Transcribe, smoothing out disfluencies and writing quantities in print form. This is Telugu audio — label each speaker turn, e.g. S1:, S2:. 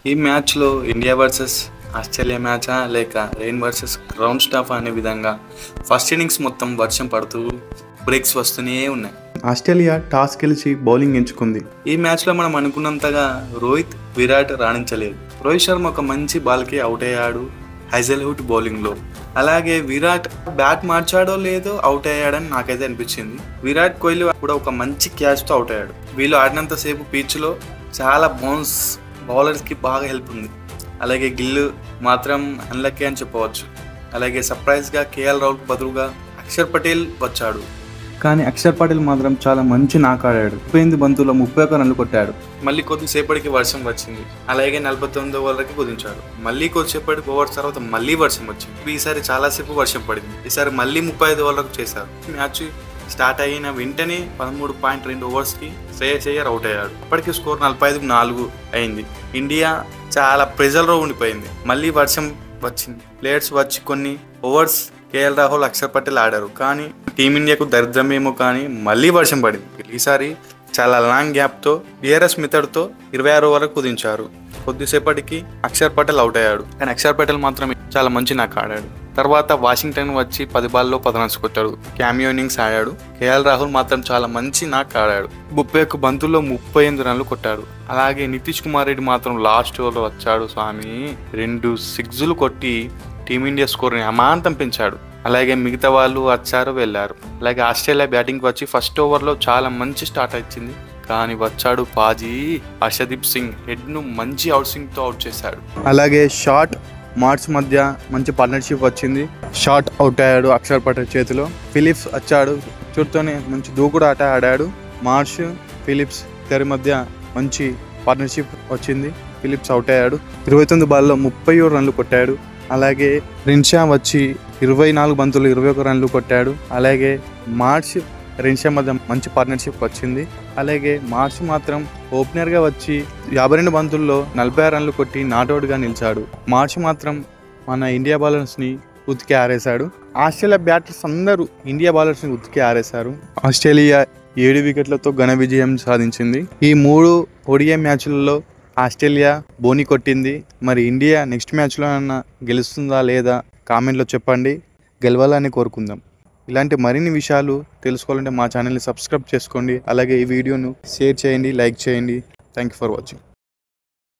S1: ఈ మ్యాచ్లో ఇండియా వర్సెస్ ఆస్ట్రేలియా మ్యాచా లేక రెయిన్ వర్సెస్ గ్రౌండ్ స్టాఫ్ అనే విధంగా ఫస్ట్ ఇన్నింగ్స్ మొత్తం వర్షం పడుతూ బ్రేక్స్ వస్తూనే ఉన్నాయి.
S2: ఆస్ట్రేలియా టాస్ గెలిచి బౌలింగ్ ఎంచుకుంది.
S1: ఈ మ్యాచ్లో మనం అనుకున్నంతగా రోహిత్, విరాట్ రాణించలేదు. రోహిత్ శర్మ ఒక మంచి బాల్కి అవుట్ అయ్యాడు హైజల్వుడ్ బౌలింగ్లో. అలాగే విరాట్ బ్యాట్ మార్చాడో లేదో అవుట్ అయ్యాడని నాకైతే అనిపించింది. విరాట్ కోహ్లీ కూడా ఒక మంచి క్యాచ్తో అవుట్ అయ్యాడు. వీళ్ళు ఆడినంతసేపు పిచ్లో చాలా బౌలర్స్కి బాగా హెల్ప్ ఉంది. అలాగే గిల్ మాత్రం అన్లక్కీ అని చెప్పవచ్చు. అలాగే సర్ప్రైజ్గా కేఎల్ రాహుల్ బదులుగా అక్షర్ పటేల్ వచ్చాడు.
S2: కానీ అక్షర్ పటేల్ మాత్రం చాలా మంచి నాకాడాడు. 35 బంతుల్లో 31 రన్లు కొట్టాడు.
S1: మళ్ళీ కొద్దిసేపటికి వర్షం వచ్చింది. అలాగే 49 ఓవర్లకి కుదించాడు. మళ్ళీ కొద్దిసేపటికి ఓవర్స్ తర్వాత మళ్ళీ వర్షం వచ్చింది. ఈసారి చాలాసేపు వర్షం పడింది. ఈసారి మళ్ళీ 35 ఓవర్లకు చేశారు. మ్యాచ్ స్టార్ట్ అయిన వెంటనే 13.2 ఓవర్స్కి శ్రేయస్ అయ్యర్ అవుట్ అయ్యాడు. అప్పటికి స్కోర్ 45-4 అయింది. ఇండియా చాలా ప్రెజర్లో ఉండిపోయింది. మళ్ళీ వర్షం వచ్చింది. ప్లేయర్స్ వచ్చి కొన్ని ఓవర్స్ కేఎల్ రాహుల్, అక్షర్ పటేల్ ఆడారు. కానీ టీమిండియాకు దరిద్రమేమో కానీ మళ్ళీ వర్షం పడింది. ఈసారి చాలా లాంగ్ గ్యాప్తో డిఆర్ఎస్ మెథడ్తో 26 ఓవర్లకు కుదించారు. కొద్దిసేపటికి అక్షర్ పటేల్ అవుట్ అయ్యాడు. కానీ అక్షర్ పటేల్ మాత్రం చాలా మంచి నాకు ఆడాడు. తర్వాత వాషింగ్టన్ వచ్చి 10 బాల్లో 10 రన్స్ కొట్టాడు. క్యామియో ఇన్నింగ్స్ ఆడాడు. కేఎల్ రాహుల్ మాత్రం చాలా మంచి నాకు ఆడాడు. 31 బంతుల్లో 38 రన్లు కొట్టాడు. అలాగే నితీష్ కుమార్ రెడ్డి మాత్రం లాస్ట్ ఓవర్లో వచ్చాడు స్వామి. 2 సిక్స్లు కొట్టి టీమిండియా స్కోర్ని అమాంతం పెంచాడు. అలాగే మిగతా వాళ్ళు వచ్చారు వెళ్ళారు. అలాగే ఆస్ట్రేలియా బ్యాటింగ్కి వచ్చి ఫస్ట్ ఓవర్లో చాలా మంచి స్టార్ట్ వచ్చింది. కానీ వచ్చాడు పాజీ హర్షదీప్ సింగ్. హెడ్ను మంచి అవుట్ స్వింగ్తో అవుట్ చేశాడు.
S2: అలాగే షార్ట్ మార్చ్ మధ్య మంచి పార్ట్నర్షిప్ వచ్చింది. షార్ట్ అవుట్ అయ్యాడు అక్షర్ పటేల్ చేతిలో. ఫిలిప్స్ వచ్చాడు. చుట్టూనే మంచి దూకుడు ఆట ఆడాడు. మార్చ్, ఫిలిప్స్ ఇద్దరి మధ్య మంచి పార్ట్నర్షిప్ వచ్చింది. ఫిలిప్స్ అవుట్ అయ్యాడు. 29 బాల్లో 37 రన్లు కొట్టాడు. అలాగే రెన్షా వచ్చి 24 బంతులు 21 రన్లు కొట్టాడు. అలాగే మార్చ్, రెన్షా మధ్య మంచి పార్ట్నర్షిప్ వచ్చింది. అలాగే మార్చ్ మాత్రం ఓపెనర్గా వచ్చి 52 బంతుల్లో 46 రన్లు కొట్టి నాట్అవుట్గా నిలిచాడు. మార్చ్ మాత్రం మన ఇండియా బౌలర్స్ని ఉతికి ఆరేశాడు. ఆస్ట్రేలియా బ్యాటర్స్ అందరూ ఇండియా బౌలర్స్ని ఉతికి ఆరేశారు. ఆస్ట్రేలియా 7 వికెట్లతో ఘన విజయం సాధించింది. ఈ 3 ODI మ్యాచ్లలో ఆస్ట్రేలియా బోని కొట్టింది. మరి ఇండియా నెక్స్ట్ మ్యాచ్లో అన్నా గెలుస్తుందా లేదా కామెంట్లో చెప్పండి. గెలవాలని కోరుకుందాం. ఇలాంటి మరిన్ని విషయాలు తెలుసుకోవాలంటే మా ఛానల్ని సబ్స్క్రైబ్ చేసుకోండి. అలాగే ఈ వీడియోను షేర్ చేయండి, లైక్ చేయండి. Thank you for watching.